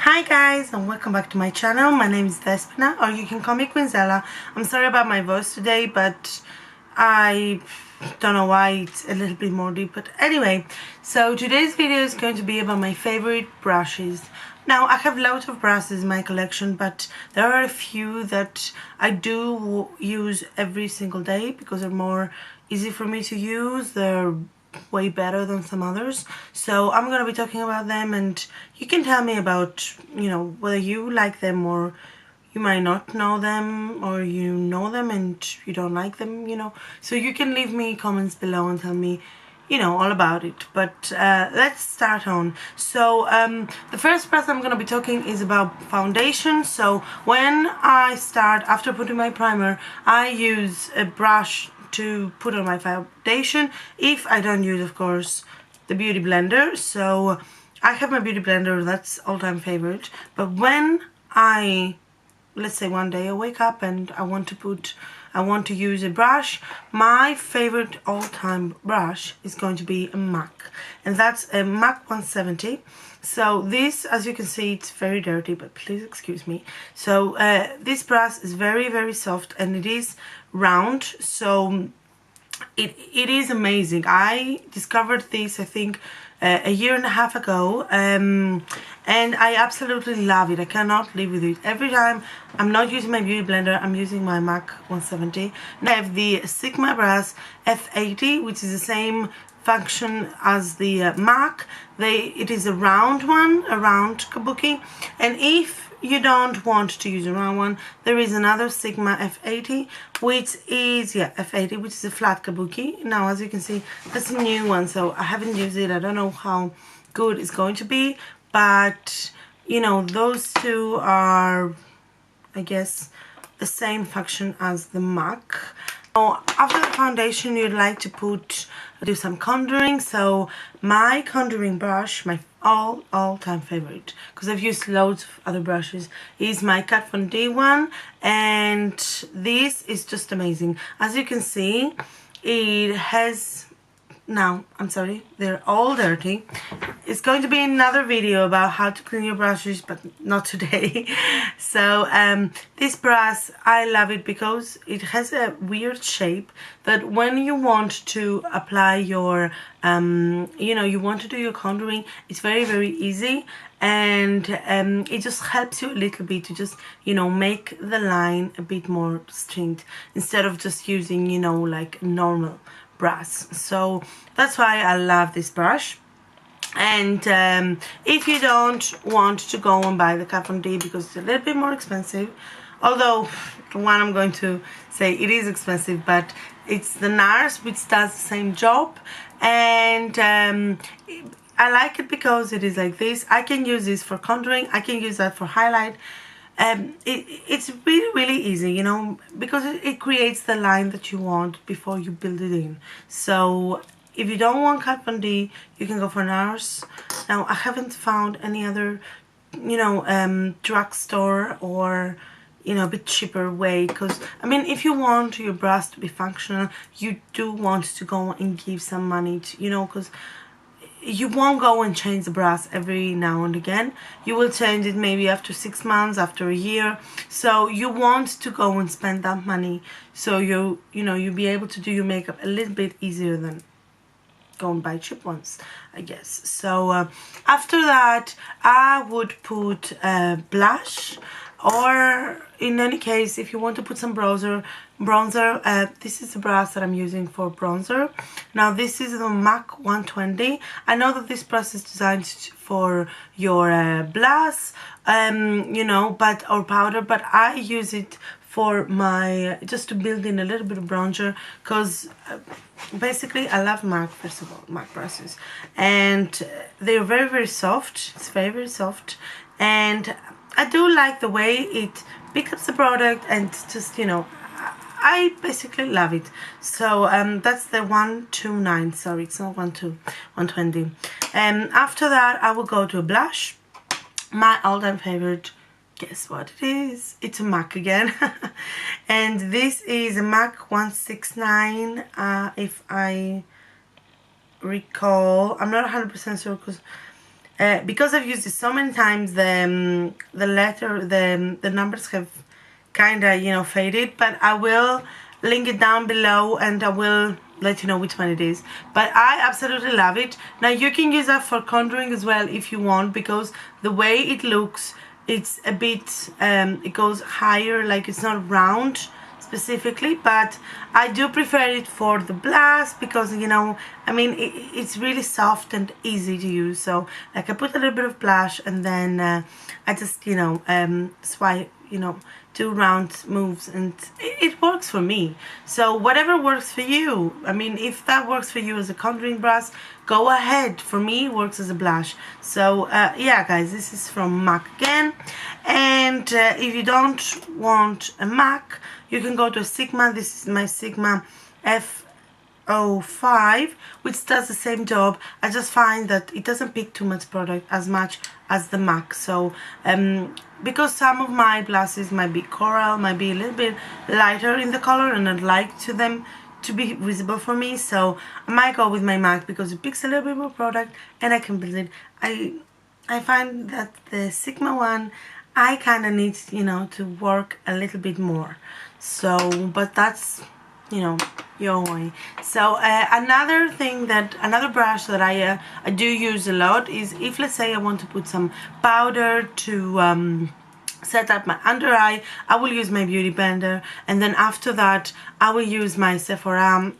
Hi guys, and welcome back to my channel. My name is Despina, or you can call me Quinzella. I'm sorry about my voice today, but I don't know why it's a little bit more deep. But anyway, so today's video is going to be about my favorite brushes. Now, I have loads of brushes in my collection, but there are a few that I do use every single day because they're more easy for me to use. They're way better than some others, so I'm gonna be talking about them, and you can tell me about, you know, whether you like them or you might not know them, or you know them and you don't like them, you know. So you can leave me comments below and tell me, you know, all about it. But let's start on. So the first brush I'm gonna be talking is about foundation. So when I start, after putting my primer, I use a brush to put on my foundation, if I don't use, of course, the beauty blender. So I have my beauty blender, that's all-time favorite. But when let's say one day I wake up and I want to use a brush, my favorite all-time brush is going to be a MAC, and that's a MAC 170. So this, as you can see, it's very dirty, but please excuse me. So this brush is very, very soft, and it is round, so it is amazing. I discovered this, I think, a year and a half ago, and I absolutely love it. I cannot live with it. Every time I'm not using my beauty blender, I'm using my MAC 170. Now I have the Sigma brush F80, which is the same function as the MAC. It is a round one, a round kabuki, and if you don't want to use a round one, there is another Sigma F80, which is, F80, which is a flat kabuki. Now, as you can see, that's a new one, so I haven't used it. I don't know how good it's going to be, but, you know, those two are, I guess, the same function as the MAC. Now, after the foundation, you'd like to do some contouring. So my contouring brush, my all-time favorite, because I've used loads of other brushes, is my Kat Von D one, and this is just amazing. As you can see, it has, now, I'm sorry, they're all dirty. It's going to be another video about how to clean your brushes, but not today. So this brush, I love it because it has a weird shape that when you want to apply your, you know, you want to do your contouring, it's very, very easy. And it just helps you a little bit to just, you know, make the line a bit more distinct instead of just using, you know, like normal brush. So that's why I love this brush. And if you don't want to go and buy the Kat Von D because it's a little bit more expensive, although the one I'm going to say, it is expensive, but it's the Nars, which does the same job. And I like it because it is like this. I can use this for contouring, I can use that for highlight. It's really, really easy, you know, because it creates the line that you want before you build it in. So if you don't want Kat Von D, you can go for Nars. Now, I haven't found any other, you know, drugstore or, you know, a bit cheaper way, because, I mean, if you want your brush to be functional, you do want to go and give some money to, you know, because you won't go and change the brush every now and again. You will change it maybe after 6 months, after a year. So you want to go and spend that money, so you know, you'll be able to do your makeup a little bit easier than go and buy cheap ones, I guess. So after that, I would put blush, or in any case, if you want to put some bronzer, this is the brush that I'm using for bronzer. Now, this is the MAC 120. I know that this brush is designed for your blush, you know, or powder, but I use it for my, just to build in a little bit of bronzer, because basically I love MAC, first of all, MAC brushes, and they're very, very soft. It's very, very soft, and I do like the way it picks up the product, and just, you know, I basically love it. So that's the 129, sorry, it's not 120. After that, I will go to a blush. My all-time favorite, guess what it is? It's a MAC again. And this is a MAC 169, if I recall. I'm not 100% sure because because I've used it so many times, the numbers have kind of, you know, faded, but I will link it down below and I will let you know which one it is. But I absolutely love it. Now you can use that for contouring as well if you want, because the way it looks, it's a bit it goes higher, like it's not round specifically, but I do prefer it for the blush because, you know, I mean, it's really soft and easy to use. So like I put a little bit of blush and then I just, you know, swipe, you know, do round moves, and it works for me. So whatever works for you, I mean, if that works for you as a contouring brush, go ahead. For me, it works as a blush. So yeah guys, this is from MAC again. And if you don't want a MAC, you can go to a Sigma. This is my Sigma F05, which does the same job. I just find that it doesn't pick too much product as much as the MAC. So because some of my blushes might be coral, might be a little bit lighter in the color, and I'd like them to be visible for me, so I might go with my MAC because it picks a little bit more product and I can build it. I find that the Sigma one, I kind of need, you know, to work a little bit more. So, but that's, you know, your way. So another brush that I do use a lot is if, let's say, I want to put some powder to set up my under eye, I will use my beauty blender, and then after that I will use my Sephora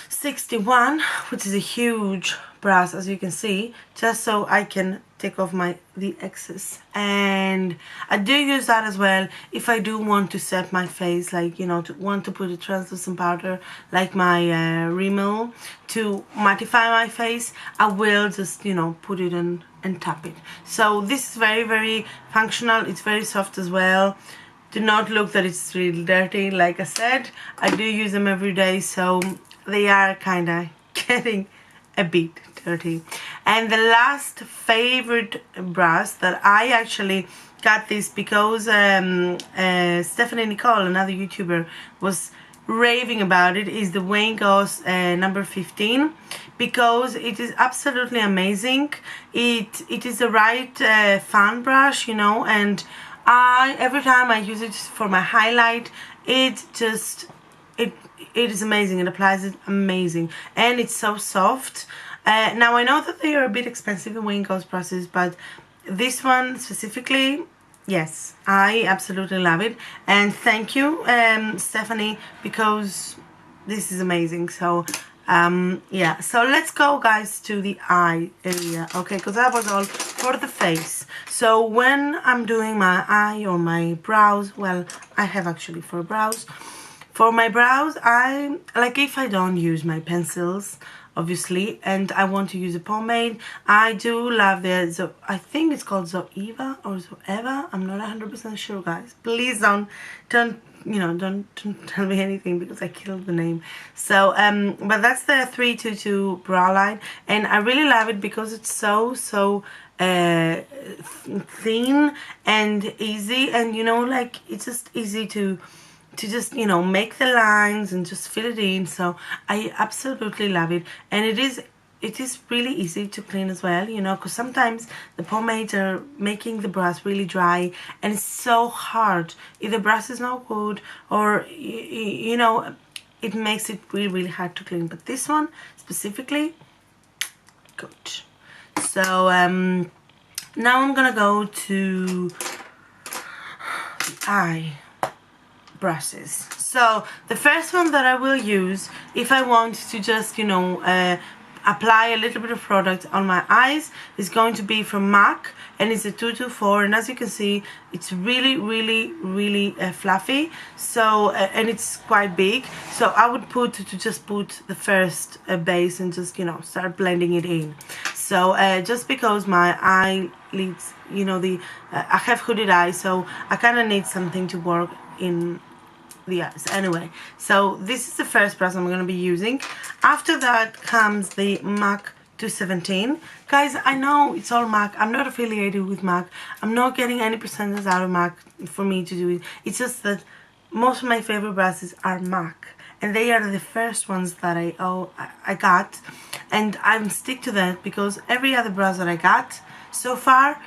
61, which is a huge brush, as you can see, just so I can take off the excess. And I do use that as well if I do want to set my face, like, you know, want to put a translucent powder like my Rimmel to mattify my face. I will just, you know, put it in and tap it. So this is very, very functional. It's very soft as well. Do not look that it's really dirty. Like I said, I do use them every day, so they are kind of getting a bit dirty. And the last favorite brush that I actually got this because Stephanie Nicole, another YouTuber, was raving about it, is the Goss number 15, because it is absolutely amazing. It is the right fan brush, you know, and every time I use it for my highlight, it is amazing. It applies it amazing, and it's so soft. Now I know that they are a bit expensive, the Goss brushes, but this one specifically, yes, I absolutely love it. And thank you, Stephanie, because this is amazing. So yeah, so let's go guys to the eye area, okay, because that was all for the face. So when I'm doing my eye or my brows, well, I have actually for brows. For my brows, I like, if I don't use my pencils, obviously, and I want to use a pomade, I do love the I think it's called Zoeva or Zoeva. I'm not 100% sure, guys. Please don't you know, don't tell me anything because I killed the name. So but that's the 322 brow line, and I really love it because it's so thin and easy, and you know, like, it's just easy to just, you know, make the lines and just fill it in. So I absolutely love it, and it is really easy to clean as well, you know, because sometimes the pomades are making the brush really dry, and it's so hard. If the brush is not good, or you know, it makes it really hard to clean. But this one specifically, good. So now I'm gonna go to the eye brushes. So the first one that I will use if I want to just, you know, apply a little bit of product on my eyes is going to be from MAC, and it's a 224, and as you can see, it's really fluffy. So and it's quite big, so I would just put the first base and just, you know, start blending it in. So just because my eyelids, you know, I have hooded eyes, so I kind of need something to work in the eyes. Anyway, so this is the first brush I'm going to be using. After that comes the MAC 217. Guys, I know it's all MAC. I'm not affiliated with MAC. I'm not getting any percentage out of MAC for me to do it. It's just that most of my favorite brushes are MAC, and they are the first ones that I got, and I'm stick to that because every other brush that I got so far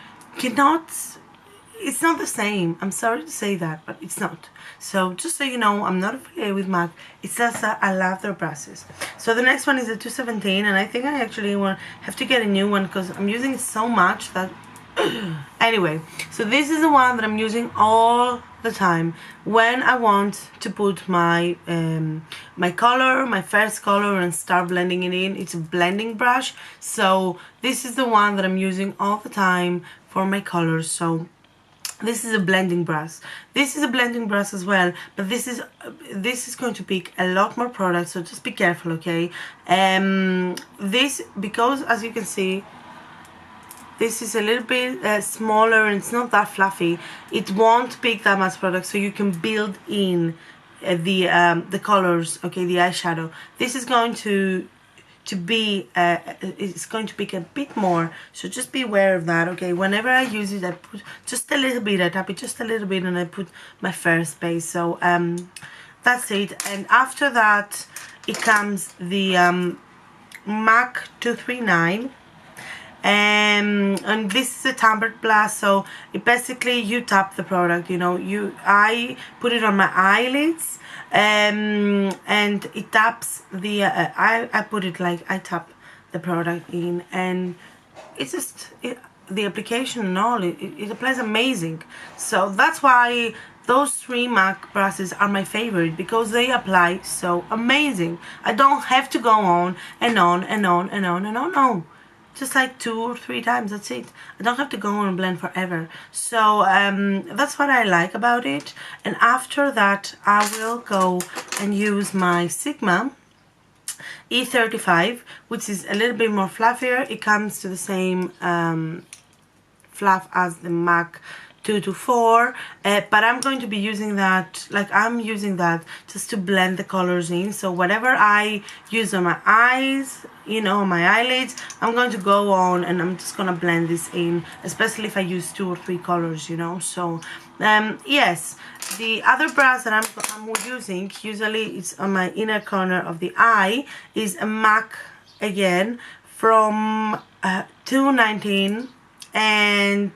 it's not the same. I'm sorry to say that, but it's not. So just so you know, I'm not affiliated with MAC. It's just that I love their brushes. So the next one is a 217, and I think I actually have to get a new one because I'm using it so much that anyway, so this is the one that I'm using all the time when I want to put my my color, my first color, and start blending it in. It's a blending brush, so this is the one that I'm using all the time for my colors. So this is a blending brush. This is a blending brush as well, but this is going to pick a lot more product, so just be careful, okay? This, because as you can see, this is a little bit smaller and it's not that fluffy. It won't pick that much product, so you can build in the colors, okay, the eyeshadow. This is going to be it's going to pick a bit more, so just be aware of that, okay? Whenever I use it, I put just a little bit, I tap it just a little bit, and I put my first base. So that's it. And after that, it comes the MAC 239. And this is a Tampered blast, so it basically, you tap the product, you know, I put it on my eyelids, and it taps the I put it like I tap the product in, and it's just the application and all, it applies amazing. So that's why those three MAC brushes are my favorite, because they apply so amazing. I don't have to go on and on and on and on and on. No, just like 2 or 3 times, that's it. I don't have to go on and blend forever. So that's what I like about it. And after that, I will go and use my Sigma E35, which is a little bit more fluffier. It comes to the same fluff as the MAC 224, but I'm going to be using that, like I'm using that just to blend the colors in. So whatever I use on my eyes, you know, my eyelids, I'm going to go on and I'm just gonna blend this in, especially if I use 2 or 3 colors, you know. So yes, the other brush that I'm using, usually it's on my inner corner of the eye, is a MAC again from 219, and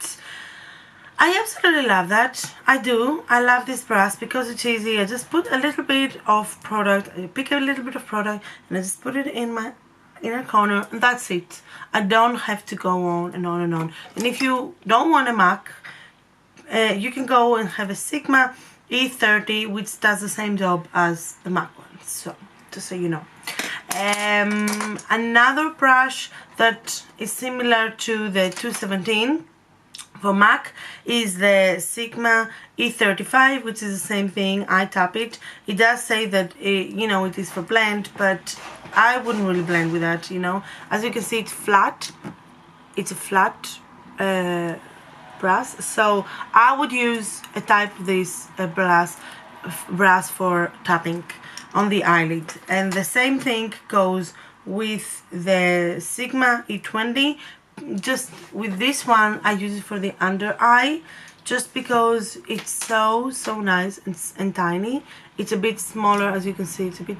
I absolutely love that. I do. I love this brush because it's easy. I just put a little bit of product, I pick a little bit of product, and I just put it in my inner corner, and that's it. I don't have to go on and on and on. And if you don't want a MAC, you can go and have a Sigma E30, which does the same job as the MAC one. So, just so you know. Another brush that is similar to the 217 for MAC is the Sigma E35, which is the same thing. I tap it. It does say that you know, it is for blend, but I wouldn't really blend with that, you know. As you can see, it's flat. It's a flat brush, so I would use a type of this brush for tapping on the eyelid. And the same thing goes with the Sigma E20. Just with this one, I use it for the under eye, just because it's so nice and tiny. It's a bit smaller, as you can see. It's a bit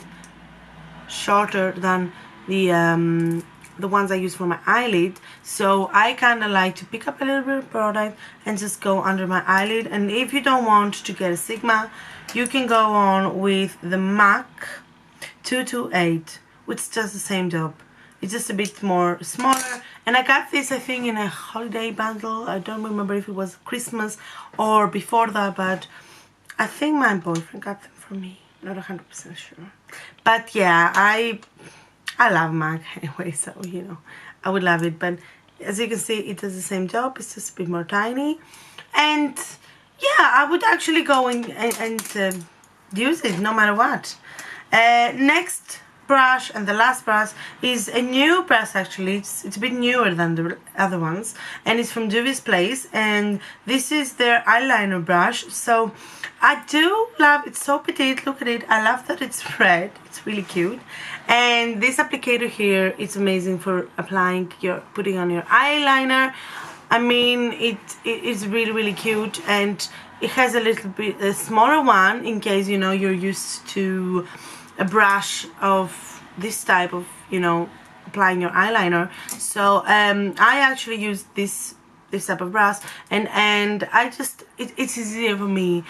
shorter than the ones I use for my eyelid. So I kind of like to pick up a little bit of product and just go under my eyelid. And if you don't want to get a Sigma, you can go on with the MAC 228, which does the same job. It's just a bit more smaller, and I got this, I think, in a holiday bundle. I don't remember if it was Christmas or before that, but I think my boyfriend got them for me. Not 100% sure, but yeah, I love MAC anyway, so you know, I would love it. But as you can see, it does the same job. It's just a bit more tiny, and yeah, I would actually go and use it no matter what. Next brush, and the last brush, is a new brush. Actually, it's a bit newer than the other ones, and it's from Juvia's Place, and this is their eyeliner brush. So I do love, it's so petite, look at it. I love that it's red, it's really cute. And this applicator here, it's amazing for applying putting on your eyeliner. I mean, it is really cute, and it has a little bit a smaller one in case, you know, you're used to a brush of this type of, you know, applying your eyeliner. So I actually use this type of brush, and I just it's easier for me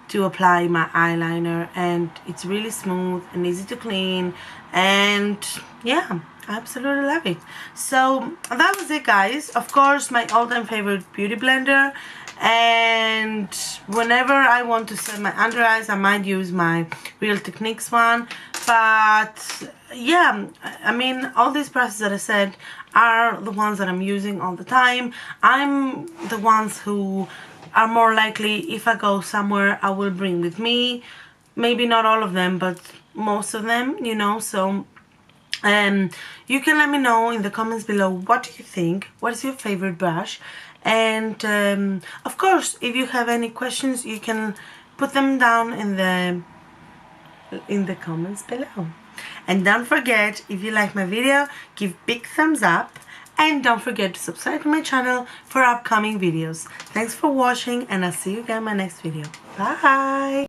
to apply my eyeliner, and it's really smooth and easy to clean, and yeah, I absolutely love it. So that was it, guys. Of course, my all-time favorite beauty blender, and whenever I want to set my under eyes, I might use my Real Techniques one. But yeah, I mean, all these brushes that I said are the ones that I'm using all the time. I'm the ones who are more likely, if I go somewhere, I will bring with me. Maybe not all of them, but most of them, you know. So you can let me know in the comments below, what do you think? What is your favorite brush? And of course, if you have any questions, you can put them down in the comments below. And don't forget, if you like my video, give big thumbs up, and don't forget to subscribe to my channel for upcoming videos. Thanks for watching, and I'll see you again in my next video. Bye!